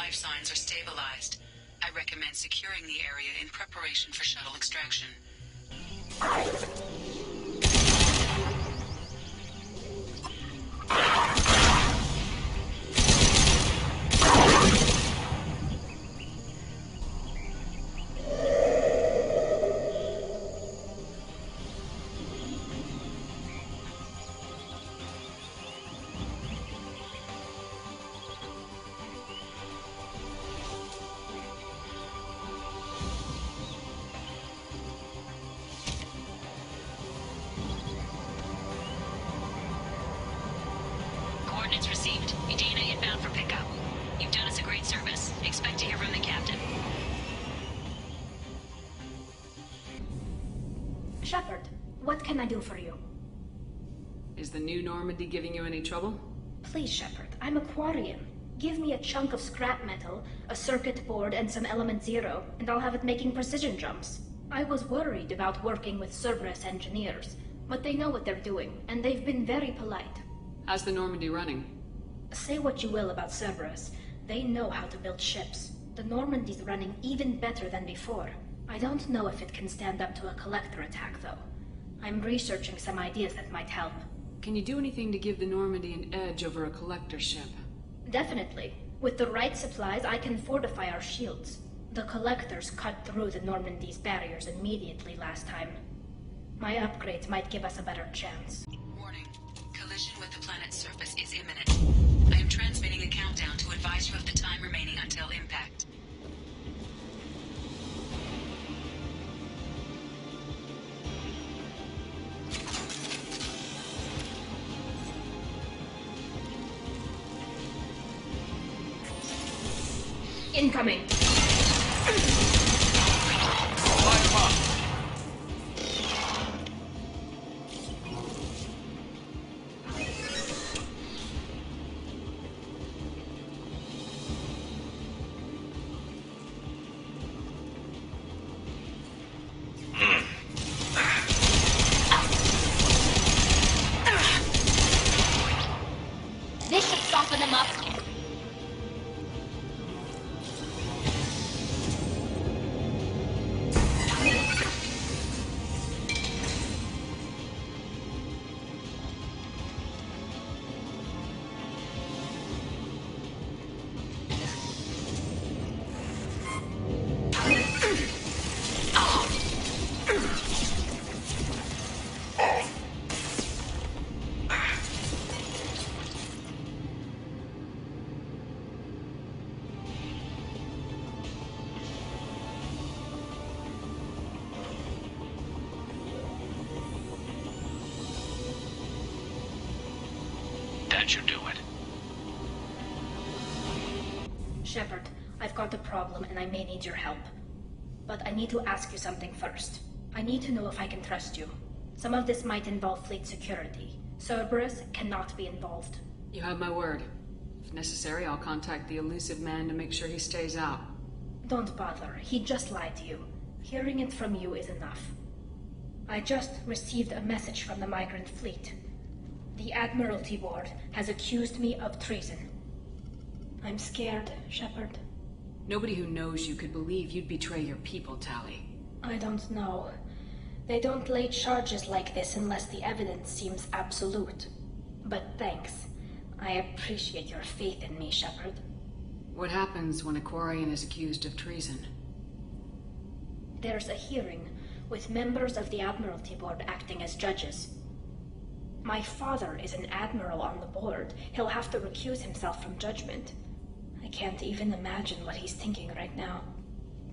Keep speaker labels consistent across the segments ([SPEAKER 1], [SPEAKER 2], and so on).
[SPEAKER 1] life signs are stabilized. I recommend securing the area in preparation for shuttle extraction.
[SPEAKER 2] Coordinates received. Edina inbound for pickup. You've done us a great service. Expect to hear from the captain.
[SPEAKER 3] Shepard, what can I do for you?
[SPEAKER 4] Is the new Normandy giving you any trouble?
[SPEAKER 3] Please, Shepard, I'm a Quarian. Give me a chunk of scrap metal, a circuit board, and some element zero, and I'll have it making precision jumps. I was worried about working with Cerberus engineers, but they know what they're doing, and they've been very polite.
[SPEAKER 4] How's the Normandy running?
[SPEAKER 3] Say what you will about Cerberus, they know how to build ships. The Normandy's running even better than before. I don't know if it can stand up to a collector attack, though. I'm researching some ideas that might help.
[SPEAKER 4] Can you do anything to give the Normandy an edge over a collector ship?
[SPEAKER 3] Definitely. With the right supplies, I can fortify our shields. The collectors cut through the Normandy's barriers immediately last time. My upgrades might give us a better chance.
[SPEAKER 1] Warning. Collision with the planet's surface is imminent. I am transmitting a countdown to advise you of the time remaining until impact.
[SPEAKER 3] Incoming! This should soften them up.
[SPEAKER 5] That should do it.
[SPEAKER 3] Shepard, I've got a problem and I may need your help. But I need to ask you something first. I need to know if I can trust you. Some of this might involve fleet security. Cerberus cannot be involved.
[SPEAKER 4] You have my word. If necessary, I'll contact the elusive man to make sure he stays out.
[SPEAKER 3] Don't bother. He just lied to you. Hearing it from you is enough. I just received a message from the migrant fleet. The Admiralty Board has accused me of treason. I'm scared, Shepard.
[SPEAKER 4] Nobody who knows you could believe you'd betray your people, Tali.
[SPEAKER 3] I don't know. They don't lay charges like this unless the evidence seems absolute. But thanks. I appreciate your faith in me, Shepard.
[SPEAKER 4] What happens when a Quarian is accused of treason?
[SPEAKER 3] There's a hearing, with members of the Admiralty Board acting as judges. My father is an admiral on the board. He'll have to recuse himself from judgment. I can't even imagine what he's thinking right now.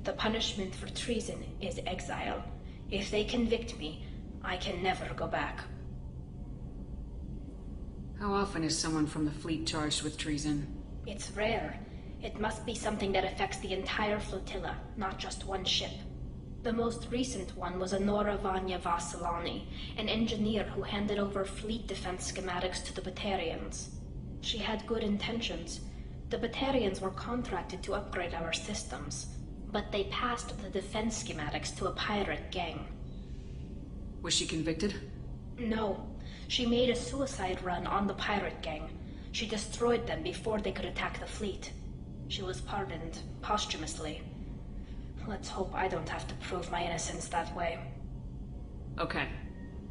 [SPEAKER 3] The punishment for treason is exile. If they convict me, I can never go back.
[SPEAKER 4] How often is someone from the fleet charged with treason?
[SPEAKER 3] It's rare. It must be something that affects the entire flotilla, not just one ship. The most recent one was Anora Vanya Vasilani, an engineer who handed over fleet defense schematics to the Batarians. She had good intentions. The Batarians were contracted to upgrade our systems, but they passed the defense schematics to a pirate gang.
[SPEAKER 4] Was she convicted?
[SPEAKER 3] No. She made a suicide run on the pirate gang. She destroyed them before they could attack the fleet. She was pardoned posthumously. Let's hope I don't have to prove my innocence that way.
[SPEAKER 4] Okay,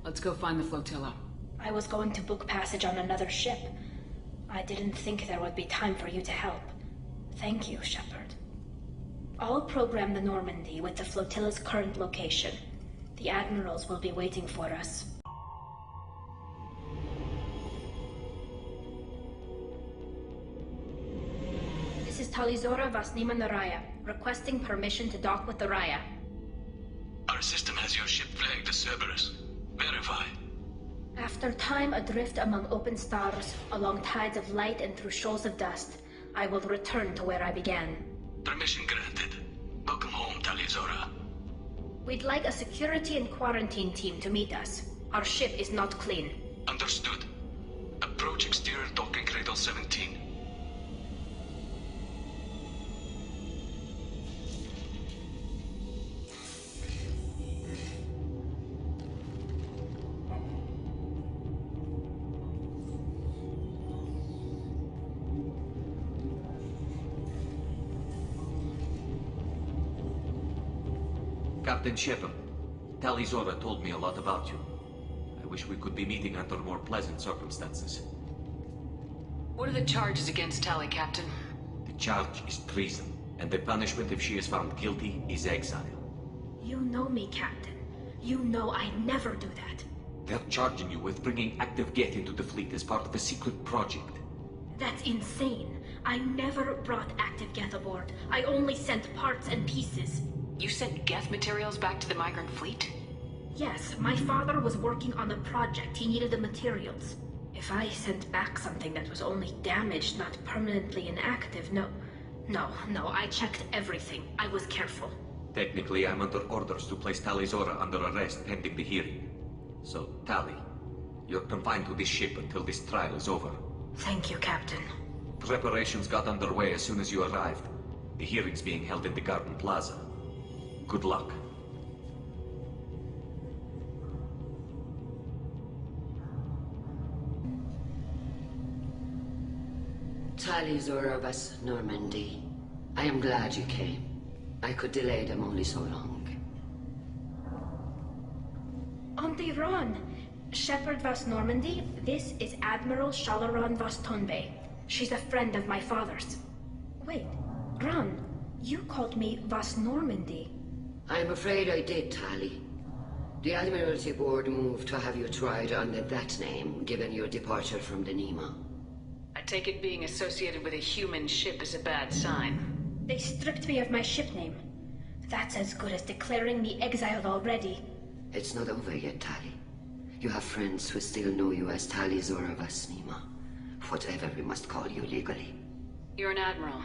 [SPEAKER 4] let's go find the flotilla.
[SPEAKER 3] I was going to book passage on another ship. I didn't think there would be time for you to help. Thank you, Shepard. I'll program the Normandy with the flotilla's current location. The admirals will be waiting for us. This is tali'zorah Vasnima Naraya, requesting permission to dock with the Raya.
[SPEAKER 5] Our system has your ship flagged as Cerberus. Verify.
[SPEAKER 3] After time adrift among open stars, along tides of light and through shoals of dust, I will return to where I began.
[SPEAKER 5] Permission granted. Welcome home, tali'zorah.
[SPEAKER 3] We'd like a security and quarantine team to meet us. Our ship is not clean.
[SPEAKER 5] Understood. Approach exterior docking cradle 17.
[SPEAKER 6] Captain Shepard, tali'zorah told me a lot about you. I wish we could be meeting under more pleasant circumstances.
[SPEAKER 4] What are the charges against Tali, Captain?
[SPEAKER 6] The charge is treason, and the punishment if she is found guilty is exile.
[SPEAKER 3] You know me, Captain. You know I never do that.
[SPEAKER 6] They're charging you with bringing active Geth into the fleet as part of a secret project.
[SPEAKER 3] That's insane. I never brought active Geth aboard. I only sent parts and pieces.
[SPEAKER 4] You sent Geth materials back to the migrant fleet?
[SPEAKER 3] Yes, my father was working on a project. He needed the materials. If I sent back something that was only damaged, not permanently inactive, no, I checked everything. I was careful.
[SPEAKER 6] Technically, I'm under orders to place tali'zorah under arrest pending the hearing. So, Tali, you're confined to this ship until this trial is over.
[SPEAKER 3] Thank you, Captain.
[SPEAKER 6] Preparations got underway as soon as you arrived. The hearing's being held in the Garden Plaza. Good luck.
[SPEAKER 7] tali'zorah Vas Normandy. I am glad you came. I could delay them only so long.
[SPEAKER 3] Auntie Ron! Shepard Vas Normandy, this is Admiral Shalaran Vas Tonbe. She's a friend of my father's. Wait, Ron, you called me Vas Normandy.
[SPEAKER 7] I'm afraid I did, Tali. The Admiralty Board moved to have you tried under that name, given your departure from the Nema.
[SPEAKER 4] I take it being associated with a human ship is a bad sign.
[SPEAKER 3] They stripped me of my ship name. That's as good as declaring me exiled already.
[SPEAKER 7] It's not over yet, Tali. You have friends who still know you as tali'zorah Vas Nema. Whatever we must call you legally.
[SPEAKER 4] You're an admiral.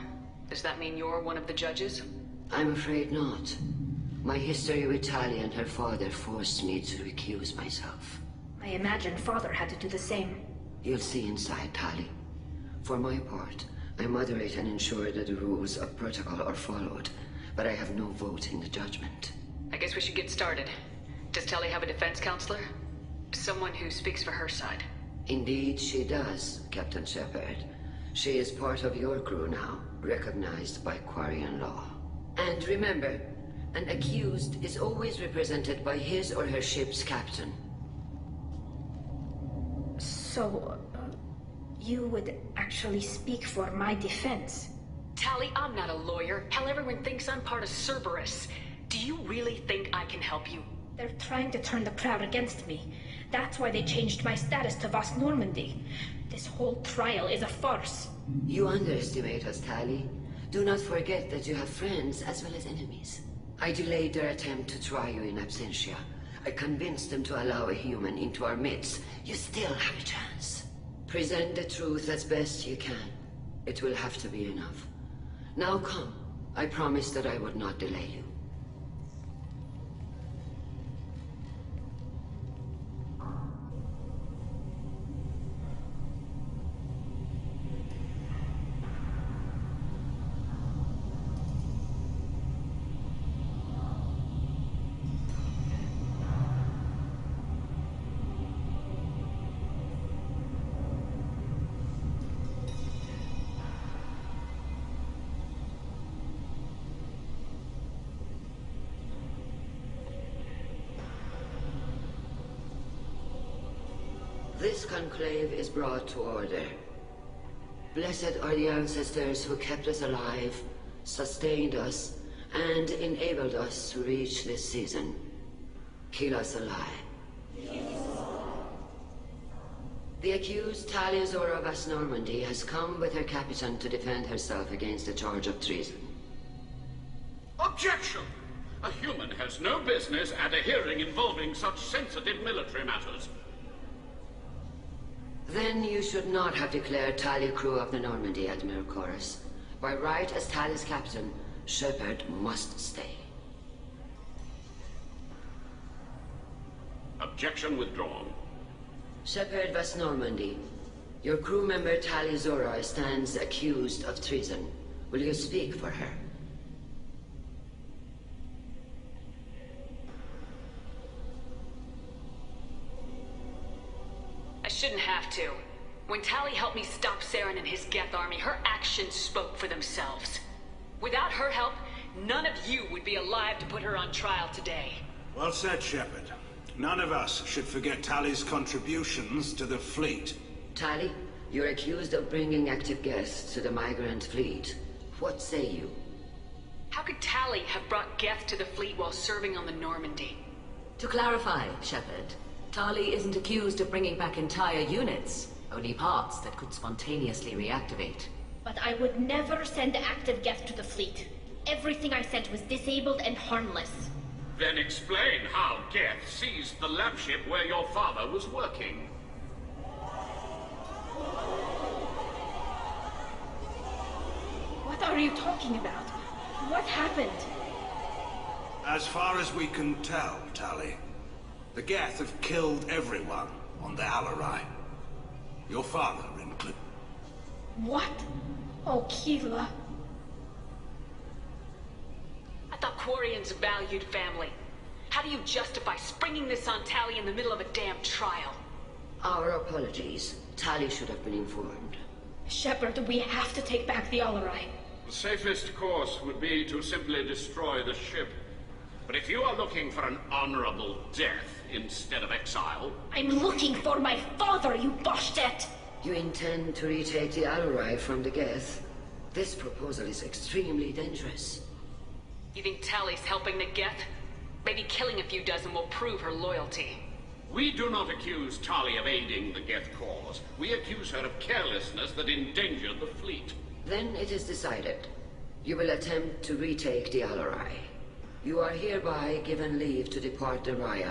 [SPEAKER 4] Does that mean you're one of the judges?
[SPEAKER 7] I'm afraid not. My history with Tali and her father forced me to recuse myself.
[SPEAKER 3] I imagine father had to do the same.
[SPEAKER 7] You'll see inside, Tali. For my part, I moderate and ensure that the rules of protocol are followed, but I have no vote in the judgment.
[SPEAKER 4] I guess we should get started. Does Tali have a defense counselor? Someone who speaks for her side.
[SPEAKER 7] Indeed, she does, Captain Shepard. She is part of your crew now, recognized by Quarian law. And remember, an accused is always represented by his or her ship's captain.
[SPEAKER 3] So, you would actually speak for my defense?
[SPEAKER 4] Tali, I'm not a lawyer. Hell, everyone thinks I'm part of Cerberus. Do you really think I can help you?
[SPEAKER 3] They're trying to turn the crowd against me. That's why they changed my status to Vas Normandy. This whole trial is a farce.
[SPEAKER 7] You underestimate us, Tali. Do not forget that you have friends as well as enemies. I delayed their attempt to try you in absentia. I convinced them to allow a human into our midst. You still have a chance. Present the truth as best you can. It will have to be enough. Now come. I promised that I would not delay you. conclave is brought to order. Blessed are the ancestors who kept us alive, sustained us, and enabled us to reach this season. Keep us alive. The accused tali'zorah of Normandy has come with her captain to defend herself against a charge of treason.
[SPEAKER 8] Objection! A human has no business at a hearing involving such sensitive military matters.
[SPEAKER 7] Then you should not have declared Tali crew of the Normandy, Admiral Chorus. By right as Tali's captain, Shepard must stay.
[SPEAKER 8] Objection withdrawn.
[SPEAKER 7] Shepard West Normandy, your crew member tali'zorah stands accused of treason. Will you speak for her?
[SPEAKER 4] I shouldn't have to. When Tali helped me stop Saren and his Geth army, her actions spoke for themselves. Without her help, none of you would be alive to put her on trial today.
[SPEAKER 9] Well said, Shepard. None of us should forget Tali's contributions to the fleet.
[SPEAKER 7] Tali, you're accused of bringing active Geth to the migrant fleet. What say you?
[SPEAKER 4] How could Tali have brought Geth to the fleet while serving on the Normandy?
[SPEAKER 10] To clarify, Shepard, Tali isn't accused of bringing back entire units, only parts that could spontaneously reactivate.
[SPEAKER 3] But I would never send active Geth to the fleet. Everything I sent was disabled and harmless.
[SPEAKER 8] Then explain how Geth seized the lab ship where your father was working.
[SPEAKER 3] What are you talking about? What happened?
[SPEAKER 9] As far as we can tell, Tali, the Geth have killed everyone on the Alarai. Your father included.
[SPEAKER 3] What? Oh, Keela.
[SPEAKER 4] I thought Quarians valued family. How do you justify springing this on Tali in the middle of a damn trial?
[SPEAKER 7] Our apologies. Tali should have been informed.
[SPEAKER 3] Shepard, we have to take back the Alarai.
[SPEAKER 8] The safest course would be to simply destroy the ship. But if you are looking for an honorable death instead of exile...
[SPEAKER 3] I'm looking for my father, you Boshtet!
[SPEAKER 7] You intend to retake the Alarai from the Geth? This proposal is extremely dangerous.
[SPEAKER 4] You think Tali's helping the Geth? Maybe killing a few dozen will prove her loyalty.
[SPEAKER 8] We do not accuse Tali of aiding the Geth cause. We accuse her of carelessness that endangered the fleet.
[SPEAKER 7] Then it is decided. You will attempt to retake the Alarai. You are hereby given leave to depart the Raya.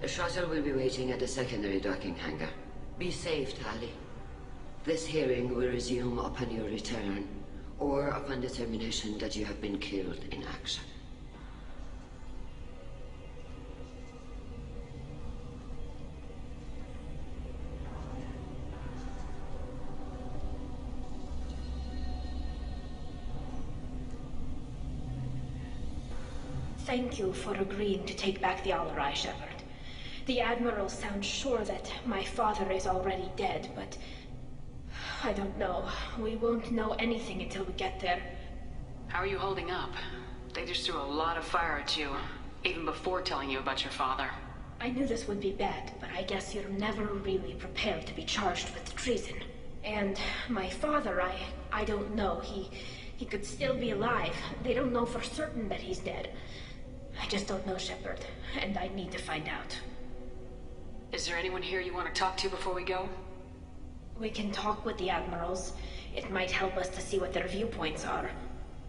[SPEAKER 7] A shuttle will be waiting at the secondary docking hangar. Be safe, Tali. This hearing will resume upon your return, or upon determination that you have been killed in action.
[SPEAKER 3] Thank you for agreeing to take back the Alarai, Shepard. The Admiral sounds sure that my father is already dead, but... I don't know. We won't know anything until we get there.
[SPEAKER 4] How are you holding up? They just threw a lot of fire at you, even before telling you about your father.
[SPEAKER 3] I knew this would be bad, but I guess you're never really prepared to be charged with treason. And my father, I don't know. He could still be alive. They don't know for certain that he's dead. I just don't know, Shepard, and I need to find out.
[SPEAKER 4] Is there anyone here you want to talk to before we go?
[SPEAKER 3] We can talk with the Admirals. It might help us to see what their viewpoints are.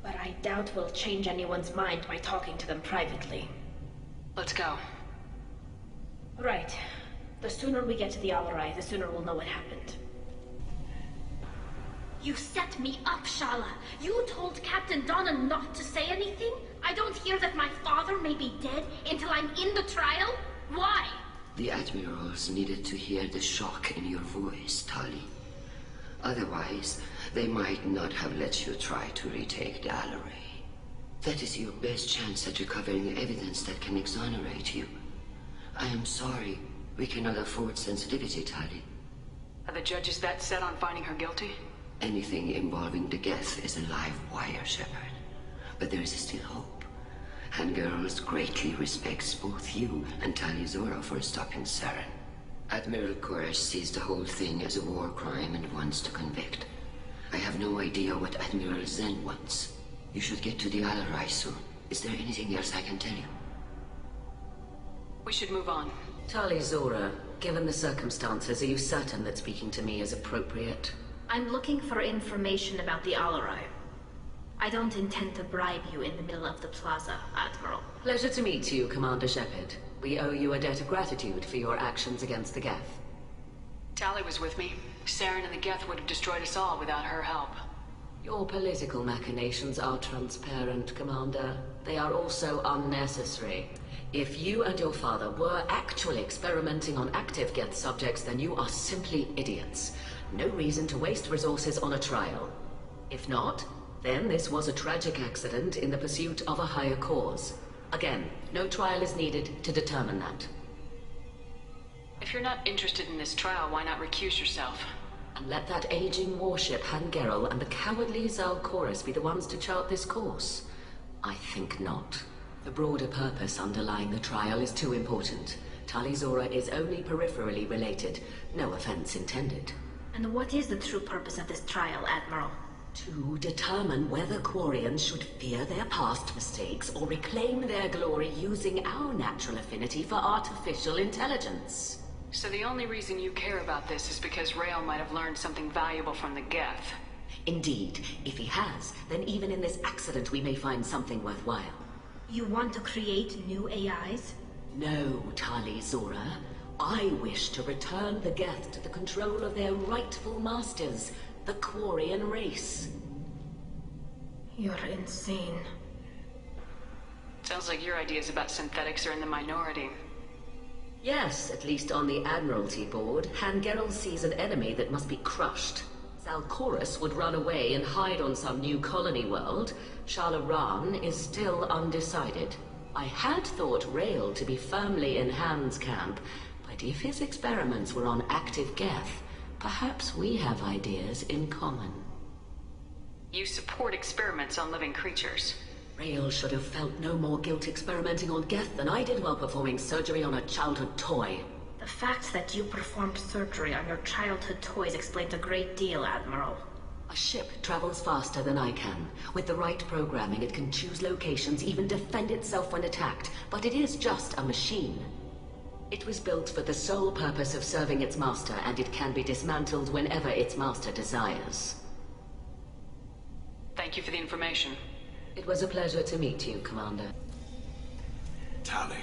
[SPEAKER 3] But I doubt we'll change anyone's mind by talking to them privately.
[SPEAKER 4] Let's go.
[SPEAKER 3] Right. The sooner we get to the Alarai, the sooner we'll know what happened. You set me up, Shala. You told Captain Donna not to say anything? I don't hear that my father may be dead until I'm in the trial? Why?
[SPEAKER 7] The Admirals needed to hear the shock in your voice, Tali. Otherwise, they might not have let you try to retake the Alarai. That is your best chance at recovering evidence that can exonerate you. I am sorry. We cannot afford sensitivity, Tali.
[SPEAKER 4] Are the judges that set on finding her guilty?
[SPEAKER 7] Anything involving the Geth is a live wire, Shepard. But there is still hope. And Girls greatly respects both you and tali'zorah for stopping Saren. Admiral Koresh sees the whole thing as a war crime and wants to convict. I have no idea what Admiral Zen wants. You should get to the Alarai soon. Is there anything else I can tell you?
[SPEAKER 4] We should move on.
[SPEAKER 10] Tali'zorah, given the circumstances, are you certain that speaking to me is appropriate?
[SPEAKER 3] I'm looking for information about the Alarai. I don't intend to bribe you in the middle of the plaza, Admiral.
[SPEAKER 10] Pleasure to meet you, Commander Shepard. We owe you a debt of gratitude for your actions against the Geth.
[SPEAKER 4] Tali was with me. Saren and the Geth would have destroyed us all without her help.
[SPEAKER 10] Your political machinations are transparent, Commander. They are also unnecessary. If you and your father were actually experimenting on active Geth subjects, then you are simply idiots. No reason to waste resources on a trial. If not, then this was a tragic accident in the pursuit of a higher cause. Again, no trial is needed to determine that.
[SPEAKER 4] If you're not interested in this trial, why not recuse yourself?
[SPEAKER 10] And let that aging warship Hangerel and the cowardly Zal'Koris be the ones to chart this course? I think not. The broader purpose underlying the trial is too important. Tali'zorah is only peripherally related. No offense intended.
[SPEAKER 3] And what is the true purpose of this trial, Admiral?
[SPEAKER 10] To determine whether Quarians should fear their past mistakes or reclaim their glory using our natural affinity for artificial intelligence.
[SPEAKER 4] So the only reason you care about this is because Rael might have learned something valuable from the Geth.
[SPEAKER 10] Indeed. If he has, then even in this accident we may find something worthwhile.
[SPEAKER 3] You want to create new AIs?
[SPEAKER 10] No, Tali'zorah. I wish to return the Geth to the control of their rightful masters, the Quarian race.
[SPEAKER 3] You're insane.
[SPEAKER 4] Sounds like your ideas about synthetics are in the minority.
[SPEAKER 10] Yes, at least on the Admiralty board, Hangerel sees an enemy that must be crushed. Zal'Koris would run away and hide on some new colony world. Shalaran is still undecided. I had thought Rael to be firmly in Han's camp, but if his experiments were on active Geth, perhaps we have ideas in common.
[SPEAKER 4] You support experiments on living creatures.
[SPEAKER 10] Rael should have felt no more guilt experimenting on Geth than I did while performing surgery on a childhood toy.
[SPEAKER 3] The fact that you performed surgery on your childhood toys explains a great deal, Admiral.
[SPEAKER 10] A ship travels faster than I can. With the right programming, it can choose locations, even defend itself when attacked. But it is just a machine. It was built for the sole purpose of serving its master, and it can be dismantled whenever its master desires.
[SPEAKER 4] Thank you for the information.
[SPEAKER 10] It was a pleasure to meet you, Commander.
[SPEAKER 9] Tali,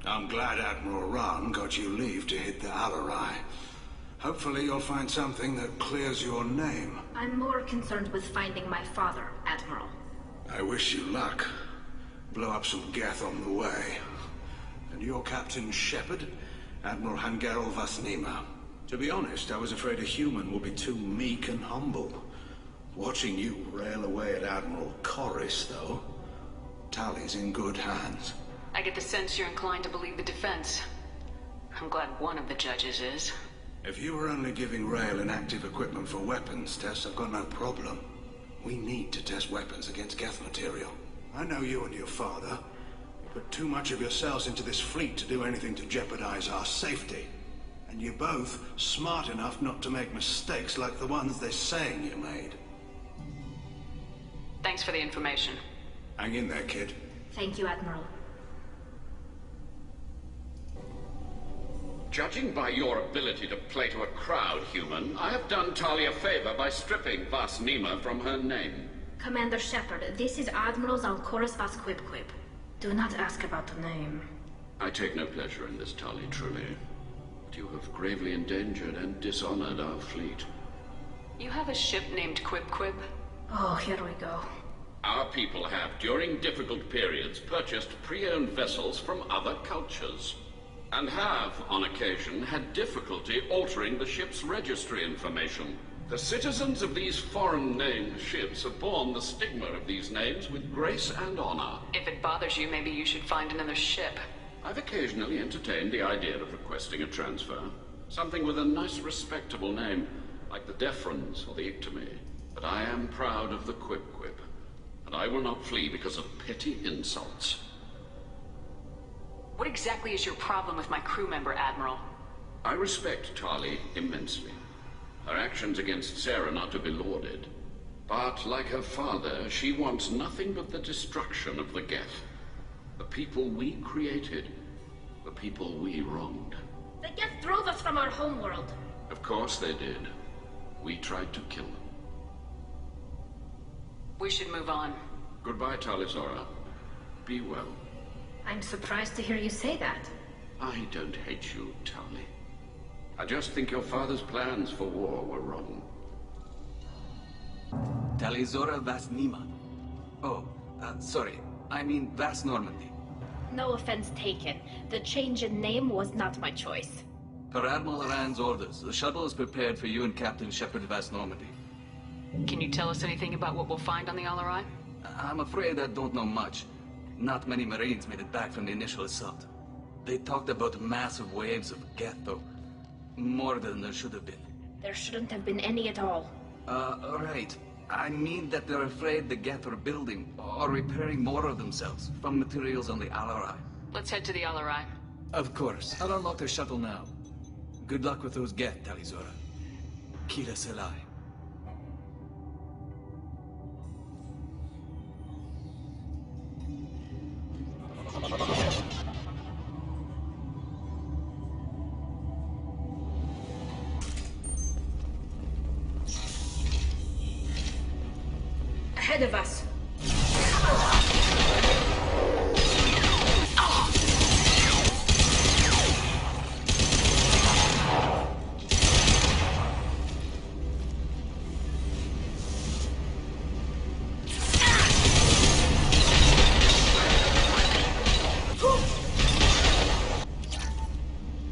[SPEAKER 9] I'm glad Admiral Rahn got you leave to hit the Alarai. Hopefully you'll find something that clears your name.
[SPEAKER 3] I'm more concerned with finding my father, Admiral.
[SPEAKER 9] I wish you luck. Blow up some Geth on the way. And you're Captain Shepard, Admiral Hangerel Vasnima. To be honest, I was afraid a human would be too meek and humble. Watching you rail away at Admiral Koris, though, Tali's in good hands.
[SPEAKER 4] I get the sense you're inclined to believe the defense. I'm glad one of the judges is.
[SPEAKER 9] If you were only giving Rael inactive equipment for weapons tests, I've got no problem. We need to test weapons against Geth material. I know you and your father. You put too much of yourselves into this fleet to do anything to jeopardize our safety. And you're both smart enough not to make mistakes like the ones they're saying you made.
[SPEAKER 4] Thanks for the information.
[SPEAKER 9] Hang in there, kid.
[SPEAKER 3] Thank you, Admiral.
[SPEAKER 8] Judging by your ability to play to a crowd, human, I have done Tali a favor by stripping Vasnima from her name.
[SPEAKER 3] Commander Shepard, this is Admiral Zal'Koris Vasquibquib. Do not ask about the name.
[SPEAKER 8] I take no pleasure in this, Tali, truly. But you have gravely endangered and dishonored our fleet.
[SPEAKER 4] You have a ship named Quib?
[SPEAKER 3] Oh, here we go.
[SPEAKER 8] Our people have, during difficult periods, purchased pre-owned vessels from other cultures. And have, on occasion, had difficulty altering the ship's registry information. The citizens of these foreign-named ships have borne the stigma of these names with grace and honor.
[SPEAKER 4] If it bothers you, maybe you should find another ship.
[SPEAKER 8] I've occasionally entertained the idea of requesting a transfer. Something with a nice, respectable name, like the Defrons or the Ictomy. But I am proud of the Quib, and I will not flee because of petty insults.
[SPEAKER 4] What exactly is your problem with my crew member, Admiral?
[SPEAKER 8] I respect Tali immensely. Her actions against Sarah are not to be lauded. But like her father, she wants nothing but the destruction of the Geth. The people we created. The people we wronged.
[SPEAKER 3] The Geth drove us from our homeworld.
[SPEAKER 8] Of course they did. We tried to kill them.
[SPEAKER 4] We should move on.
[SPEAKER 8] Goodbye, tali'zorah. Be well.
[SPEAKER 3] I'm surprised to hear you say that.
[SPEAKER 8] I don't hate you, Tali. I just think your father's plans for war were wrong.
[SPEAKER 6] Tali'zorah Vas Nima. Oh, sorry. I mean Vas Normandy.
[SPEAKER 3] No offense taken. The change in name was not my choice.
[SPEAKER 6] Per Admiral Rand's orders, the shuttle is prepared for you and Captain Shepard Vas Normandy.
[SPEAKER 4] Can you tell us anything about what we'll find on the Alarai?
[SPEAKER 6] I'm afraid I don't know much. Not many Marines made it back from the initial assault. They talked about massive waves of Geth, though. More than there should have been.
[SPEAKER 3] There shouldn't have been any at all.
[SPEAKER 6] Right. I mean that they're afraid the Geth are building or repairing more of themselves from materials on the Alarai.
[SPEAKER 4] Let's head to the Alarai.
[SPEAKER 6] Of course. I'll unlock the shuttle now. Good luck with those Geth, Tali'zorah. Kira Selai.
[SPEAKER 3] Ahead of us.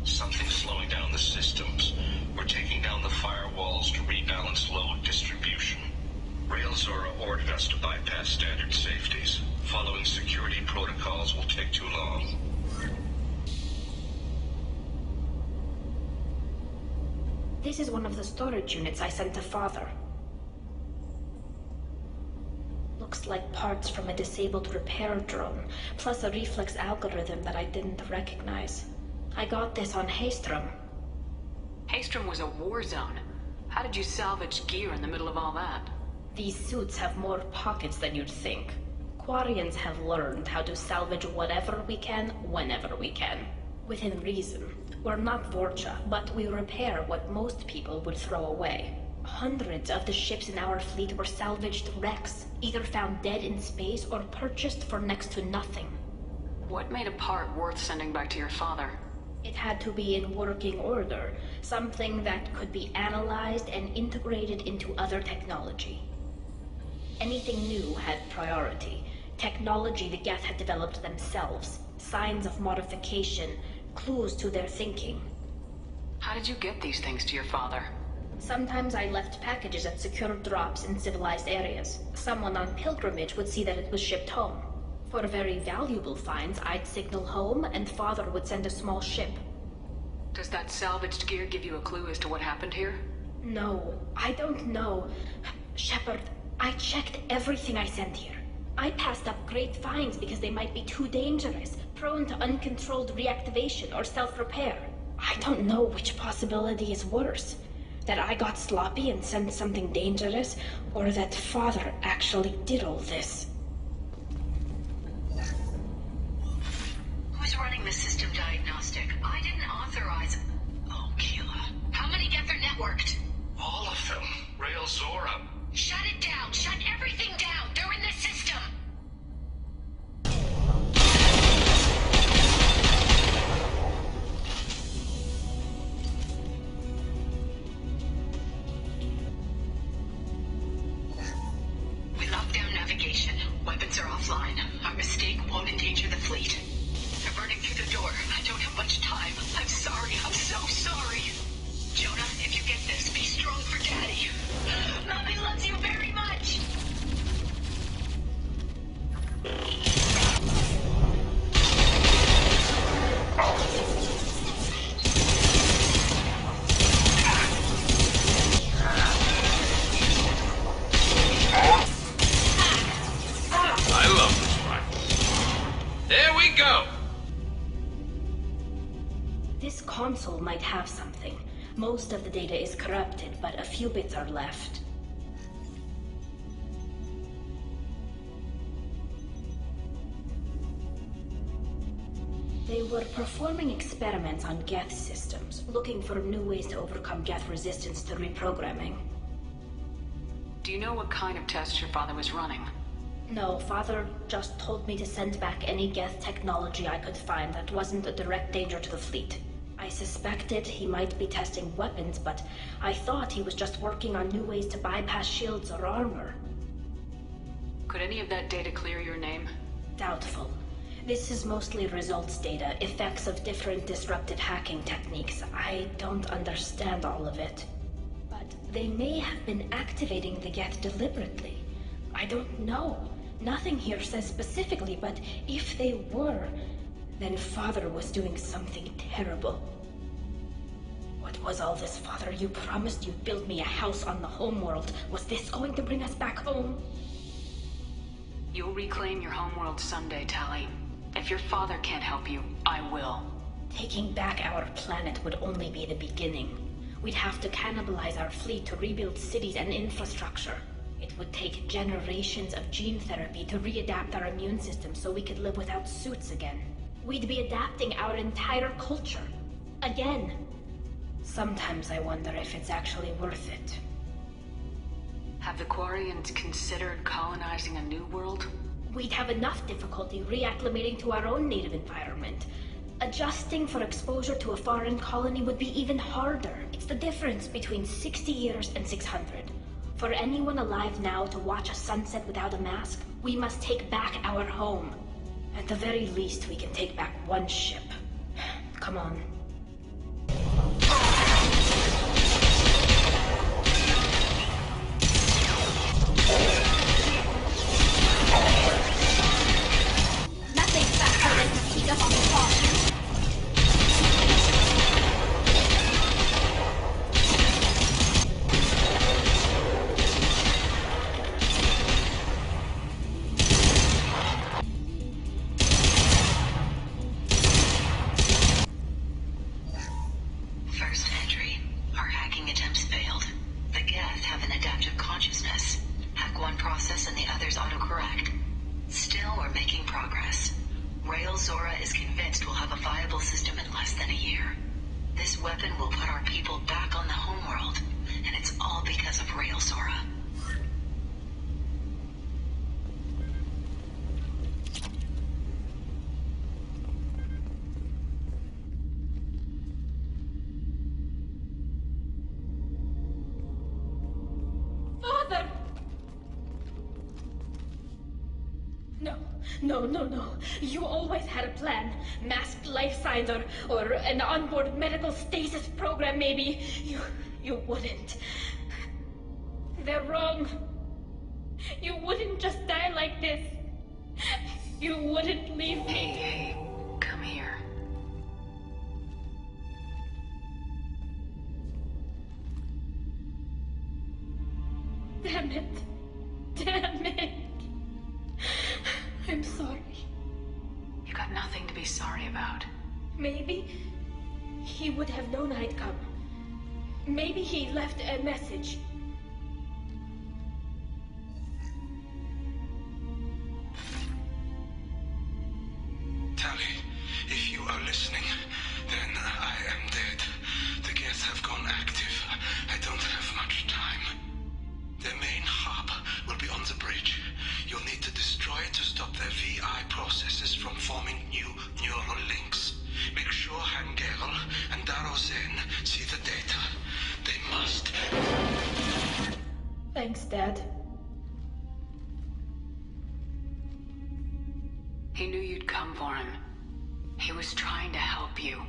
[SPEAKER 5] Something's slowing down the systems. We're taking down the firewalls to rebalance load distribution. tali'zorah ordered us to bypass standard safeties. Following security protocols will take too long.
[SPEAKER 3] This is one of the storage units I sent to Father. Looks like parts from a disabled repair drone, plus a reflex algorithm that I didn't recognize. I got this on Haystrom.
[SPEAKER 4] Haystrom was a war zone. How did you salvage gear in the middle of all that?
[SPEAKER 3] These suits have more pockets than you'd think. Quarians have learned how to salvage whatever we can, whenever we can. Within reason. We're not Vorcha, but we repair what most people would throw away. Hundreds of the ships in our fleet were salvaged wrecks, either found dead in space or purchased for next to nothing.
[SPEAKER 4] What made a part worth sending back to your father?
[SPEAKER 3] It had to be in working order, something that could be analyzed and integrated into other technology. Anything new had priority. Technology the Geth had developed themselves, signs of modification, clues to their thinking.
[SPEAKER 4] How did you get these things to your father?
[SPEAKER 3] Sometimes I left packages at secure drops in civilized areas. Someone on pilgrimage would see that it was shipped home. For very valuable finds, I'd signal home, and Father would send a small ship.
[SPEAKER 4] Does that salvaged gear give you a clue as to what happened here?
[SPEAKER 3] No, I don't know. Shepard, I checked everything I sent here. I passed up great finds because they might be too dangerous, prone to uncontrolled reactivation or self-repair. I don't know which possibility is worse. That I got sloppy and sent something dangerous, or that Father actually did all this.
[SPEAKER 1] Who's running the system diagnostic? I didn't authorize... Oh, Keela. How many Geth are networked?
[SPEAKER 5] All of them. tali'zorah.
[SPEAKER 1] Shut it down! Shut everything down! They're in the system! We locked down navigation. Weapons are offline. Our mistake won't endanger the fleet. They're burning through the door. I don't have much time. I'm sorry. I'm so sorry. Jonah, if you get this, be strong for Daddy. Mommy loves you very much.
[SPEAKER 5] I love this rifle. There we go!
[SPEAKER 3] This console might have something. Most of the data is corrupted, but a few bits are left. They were performing experiments on Geth systems, looking for new ways to overcome Geth resistance to reprogramming.
[SPEAKER 4] Do you know what kind of tests your father was running?
[SPEAKER 3] No, Father just told me to send back any Geth technology I could find that wasn't a direct danger to the fleet. I suspected he might be testing weapons, but I thought he was just working on new ways to bypass shields or armor.
[SPEAKER 4] Could any of that data clear your name?
[SPEAKER 3] Doubtful. This is mostly results data, effects of different disruptive hacking techniques. I don't understand all of it. But they may have been activating the Geth deliberately. I don't know. Nothing here says specifically, but if they were, then Father was doing something terrible. What was all this, Father? You promised you'd build me a house on the homeworld. Was this going to bring us back home?
[SPEAKER 4] You'll reclaim your homeworld someday, Tali. If your father can't help you, I will.
[SPEAKER 3] Taking back our planet would only be the beginning. We'd have to cannibalize our fleet to rebuild cities and infrastructure. It would take generations of gene therapy to readapt our immune system so we could live without suits again. We'd be adapting our entire culture. Again. Sometimes I wonder if it's actually worth it.
[SPEAKER 4] Have the Quarians considered colonizing a new world?
[SPEAKER 3] We'd have enough difficulty reacclimating to our own native environment. Adjusting for exposure to a foreign colony would be even harder. It's the difference between 60 years and 600. For anyone alive now to watch a sunset without a mask, we must take back our home. At the very least, we can take back one ship. Come on.
[SPEAKER 11] Nothing faster than to sneak up on the phone.
[SPEAKER 1] First entry. Our hacking attempts failed. The Geth have an adaptive consciousness. Hack one process and the others autocorrect. Still, we're making progress. tali'zorah is convinced we'll have a viable system in less than a year. This weapon will put our people back on the homeworld, and it's all because of tali'zorah.
[SPEAKER 3] Father! No. You always had a plan. Masked life signs or an onboard medical stasis program, maybe. You wouldn't. They're wrong. You wouldn't just die like this. You wouldn't leave me.
[SPEAKER 4] Hey, come here.
[SPEAKER 3] Damn it. I'm sorry.
[SPEAKER 4] You got nothing to be sorry about.
[SPEAKER 3] Maybe he would have known I'd come. Maybe he left a message.
[SPEAKER 9] Tali, if you are listening, then I am dead. The Geth have gone active. I don't have much time. Their main hub will be on the bridge. You'll need to destroy it to stop their VI processes from forming new neural links. Make sure Hangerl and Darozen see the data. They must.
[SPEAKER 3] Thanks, Dad.
[SPEAKER 4] He knew you'd come for him. He was trying to help you.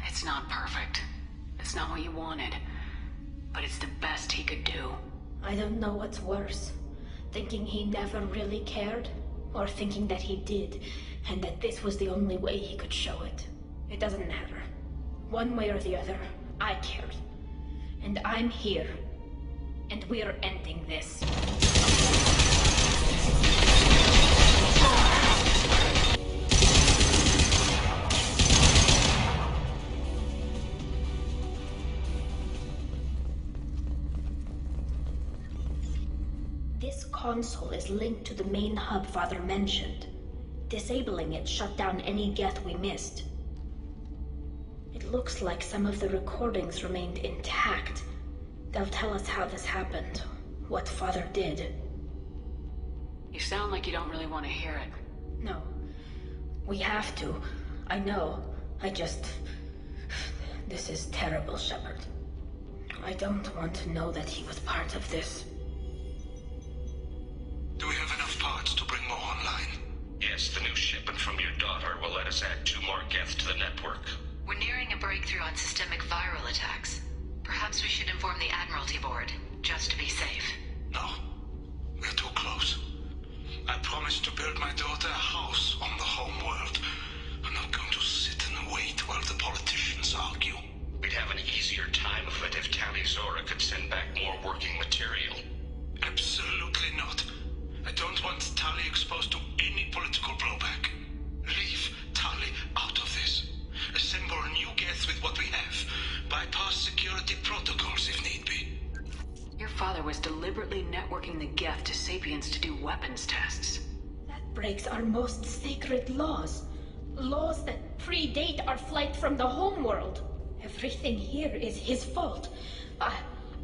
[SPEAKER 4] It's not perfect. It's not what you wanted. But it's the best he could do.
[SPEAKER 3] I don't know what's worse. Thinking he never really cared, or thinking that he did, and that this was the only way he could show it. It doesn't matter. One way or the other, I cared. And I'm here. And we're ending this. console is linked to the main hub Father mentioned. Disabling it shut down any Geth we missed. It looks like some of the recordings remained intact. They'll tell us how this happened, what Father did.
[SPEAKER 4] You sound like you don't really want to hear it.
[SPEAKER 3] No. We have to. I know. This is terrible, Shepard. I don't want to know that he was part of this.
[SPEAKER 9] Do we have enough parts to bring more online?
[SPEAKER 5] Yes, the new shipment from your daughter will let us add 2 more Geth to the network.
[SPEAKER 1] We're nearing a breakthrough on systemic viral attacks. Perhaps we should inform the Admiralty Board, just to be safe.
[SPEAKER 9] No. We're too close. I promised to build my daughter a house on the home world. I'm not going to sit and wait while the politicians argue.
[SPEAKER 5] We'd have an easier time of it if tali'zorah could send back more working material.
[SPEAKER 9] Absolutely not. I don't want Tali exposed to any political blowback. Leave Tali out of this. Assemble a new Geth with what we have. Bypass security protocols if need be.
[SPEAKER 4] Your father was deliberately networking the Geth to Sapiens to do weapons tests.
[SPEAKER 3] That breaks our most sacred laws. Laws that predate our flight from the homeworld. Everything here is his fault.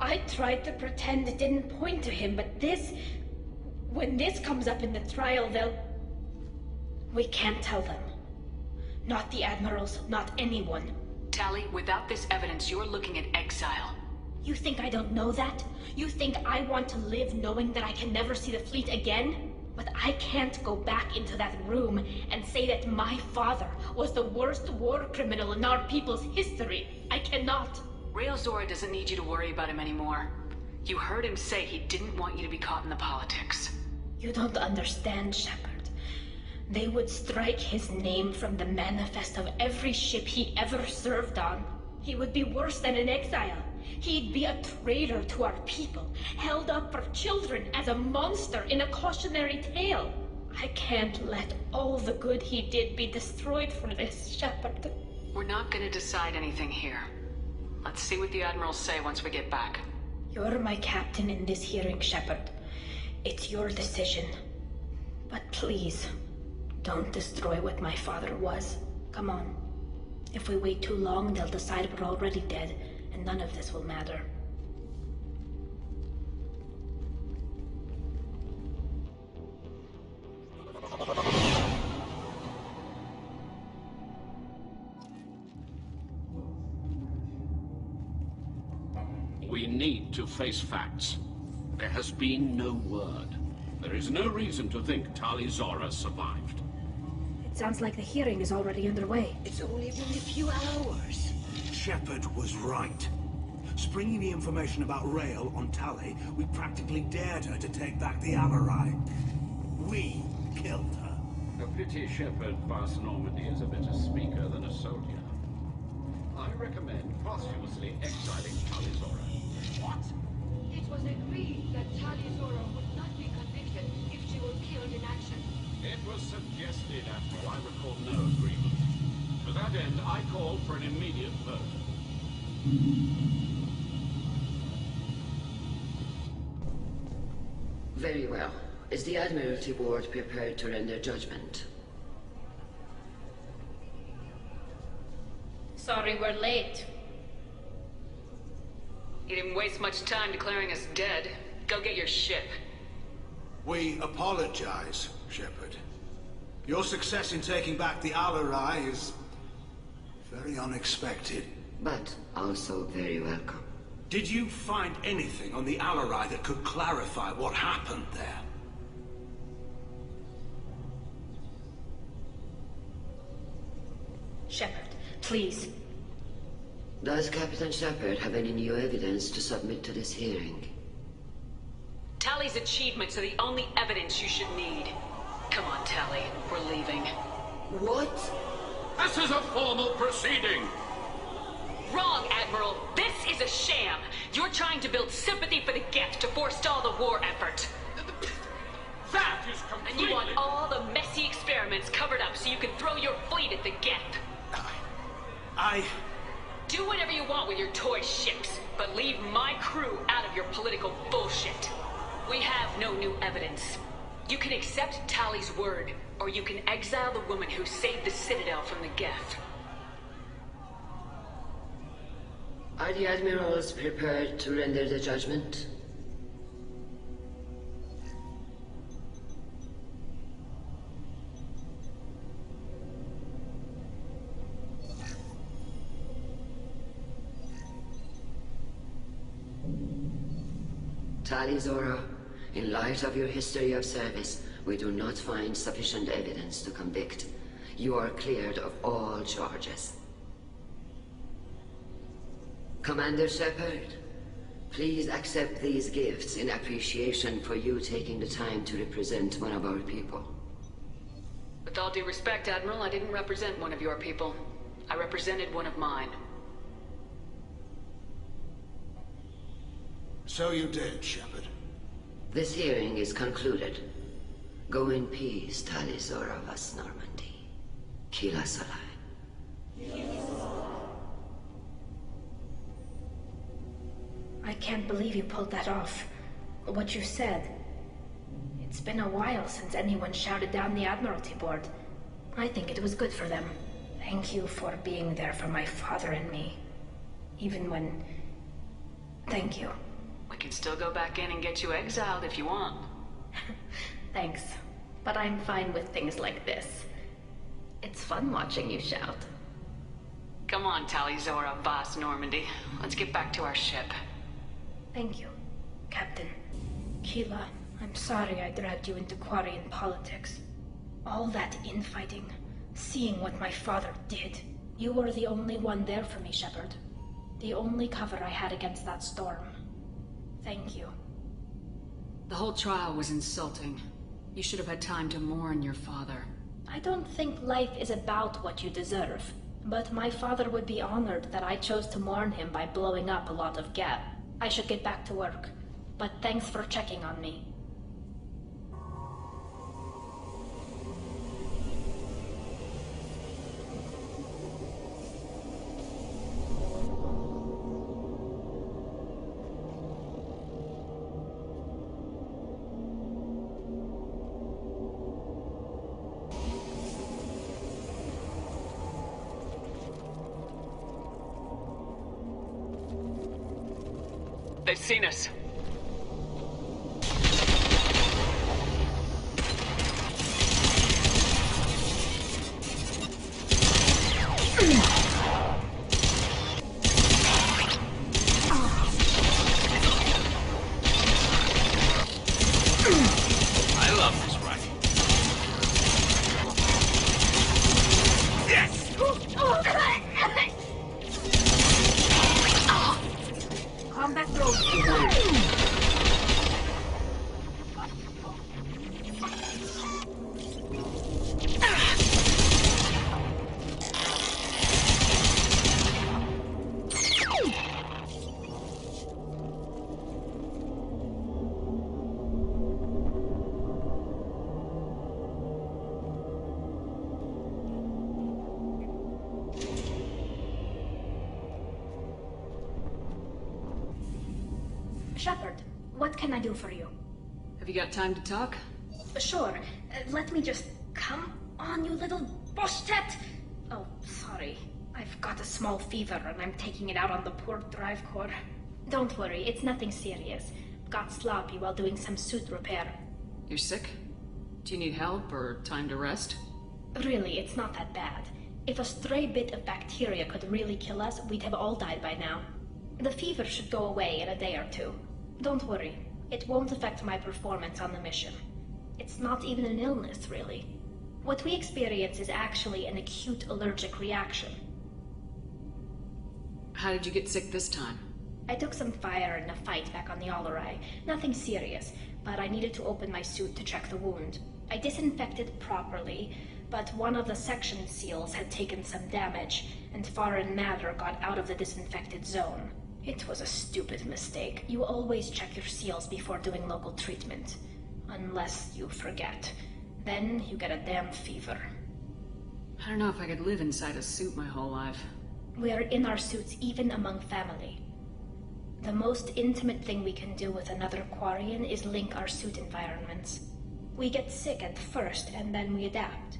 [SPEAKER 3] I tried to pretend it didn't point to him, but when this comes up in the trial, we can't tell them. Not the admirals, not anyone.
[SPEAKER 4] Tali, without this evidence, you're looking at exile.
[SPEAKER 3] You think I don't know that? You think I want to live knowing that I can never see the fleet again? But I can't go back into that room and say that my father was the worst war criminal in our people's history. I cannot.
[SPEAKER 4] tali'zorah doesn't need you to worry about him anymore. You heard him say he didn't want you to be caught in the politics.
[SPEAKER 3] You don't understand, Shepard. They would strike his name from the manifest of every ship he ever served on. He would be worse than an exile. He'd be a traitor to our people, held up for children as a monster in a cautionary tale. I can't let all the good he did be destroyed for this, Shepard.
[SPEAKER 4] We're not gonna decide anything here. Let's see what the admirals say once we get back.
[SPEAKER 3] You're my captain in this hearing, Shepard. It's your decision. But please, don't destroy what my father was. Come on. If we wait too long, they'll decide we're already dead, and none of this will matter.
[SPEAKER 8] We need to face facts. There has been no word. There is no reason to think tali'zorah survived.
[SPEAKER 3] It sounds like the hearing is already underway.
[SPEAKER 7] It's only been a few hours.
[SPEAKER 9] Shepard was right. Springing the information about Rael on Tali, we practically dared her to take back the Alarai. We killed her.
[SPEAKER 8] A pity Shepard passed Normandy as a better speaker than a soldier. I recommend posthumously exiling tali'zorah.
[SPEAKER 7] What? It was agreed that tali'zorah would not be convicted if she were killed in action.
[SPEAKER 8] It was suggested, Admiral. I recall no agreement. To that end, I call for an immediate vote.
[SPEAKER 7] Very well. Is the Admiralty Board prepared to render judgment?
[SPEAKER 3] Sorry we're late.
[SPEAKER 4] You didn't waste much time declaring us dead. Go get your ship.
[SPEAKER 9] We apologize, Shepard. Your success in taking back the Alarai is very unexpected.
[SPEAKER 7] But also very welcome.
[SPEAKER 9] Did you find anything on the Alarai that could clarify what happened there?
[SPEAKER 3] Shepard, please.
[SPEAKER 7] Does Captain Shepard have any new evidence to submit to this hearing?
[SPEAKER 4] Tali's achievements are the only evidence you should need. Come on, Tali. We're leaving.
[SPEAKER 7] What?
[SPEAKER 8] This is a formal proceeding!
[SPEAKER 4] Wrong, Admiral. This is a sham. You're trying to build sympathy for the Geth to forestall the war effort.
[SPEAKER 8] That is completely...
[SPEAKER 4] And you want all the messy experiments covered up so you can throw your fleet at the Geth. Do whatever you want with your toy ships, but leave my crew out of your political bullshit. We have no new evidence. You can accept Tali's word, or you can exile the woman who saved the Citadel from the Geth.
[SPEAKER 7] Are the admirals prepared to render the judgment? Tali'zorah, in light of your history of service, we do not find sufficient evidence to convict. You are cleared of all charges. Commander Shepard, please accept these gifts in appreciation for you taking the time to represent one of our people.
[SPEAKER 4] With all due respect, Admiral, I didn't represent one of your people. I represented one of mine.
[SPEAKER 9] So you did, Shepard.
[SPEAKER 7] This hearing is concluded. Go in peace, tali'zorah vas Normandy. Kila Salai.
[SPEAKER 3] I can't believe you pulled that off. What you said. It's been a while since anyone shouted down the Admiralty Board. I think it was good for them. Thank you for being there for my father and me. Even when... Thank you.
[SPEAKER 4] We can still go back in and get you exiled if you want.
[SPEAKER 3] Thanks. But I'm fine with things like this. It's fun watching you shout.
[SPEAKER 4] Come on, tali'zorah vas Normandy. Let's get back to our ship.
[SPEAKER 3] Thank you, Captain. Keela, I'm sorry I dragged you into Quarian politics. All that infighting, seeing what my father did. You were the only one there for me, Shepard. The only cover I had against that storm. Thank you.
[SPEAKER 4] The whole trial was insulting. You should have had time to mourn your father.
[SPEAKER 3] I don't think life is about what you deserve, but my father would be honored that I chose to mourn him by blowing up a lot of Geth. I should get back to work, but thanks for checking on me.
[SPEAKER 4] They've seen us.
[SPEAKER 12] I love this writing. Yes!
[SPEAKER 3] Combat road. Shepard, what can I do for you?
[SPEAKER 4] Have you got time to talk?
[SPEAKER 3] Sure. Let me just... Come on, you little boshtet! Oh, sorry. I've got a small fever and I'm taking it out on the poor drive core. Don't worry, it's nothing serious. Got sloppy while doing some suit repair.
[SPEAKER 4] You're sick? Do you need help or time to rest?
[SPEAKER 3] Really, it's not that bad. If a stray bit of bacteria could really kill us, we'd have all died by now. The fever should go away in a day or two. Don't worry. It won't affect my performance on the mission. It's not even an illness, really. What we experience is actually an acute allergic reaction.
[SPEAKER 4] How did you get sick this time?
[SPEAKER 3] I took some fire in a fight back on the Alarai. Nothing serious, but I needed to open my suit to check the wound. I disinfected properly, but one of the section seals had taken some damage, and foreign matter got out of the disinfected zone. It was a stupid mistake. You always check your seals before doing local treatment. Unless you forget. Then you get a damn fever.
[SPEAKER 4] I don't know if I could live inside a suit my whole life.
[SPEAKER 3] We are in our suits even among family. The most intimate thing we can do with another Quarian is link our suit environments. We get sick at first, and then we adapt.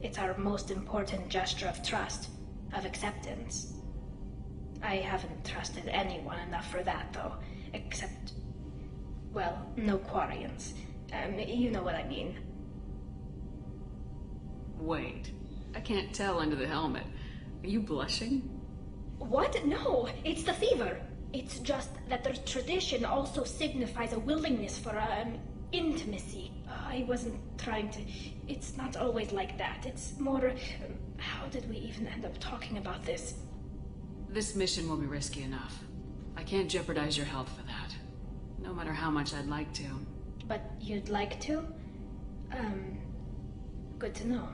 [SPEAKER 3] It's our most important gesture of trust, of acceptance. I haven't trusted anyone enough for that, though. Except... well, no Quarians. You know what I mean.
[SPEAKER 12] Wait. I can't tell under the helmet. Are you blushing?
[SPEAKER 3] What? No, it's the fever. It's just that the tradition also signifies a willingness for, intimacy. I wasn't trying to... It's not always like that. It's more... how did we even end up talking about this?
[SPEAKER 12] This mission will be risky enough. I can't jeopardize your health for that. No matter how much I'd like to.
[SPEAKER 3] But you'd like to? Good to know.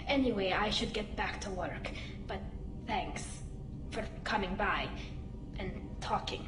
[SPEAKER 3] Anyway, I should get back to work. But thanks for coming by and talking.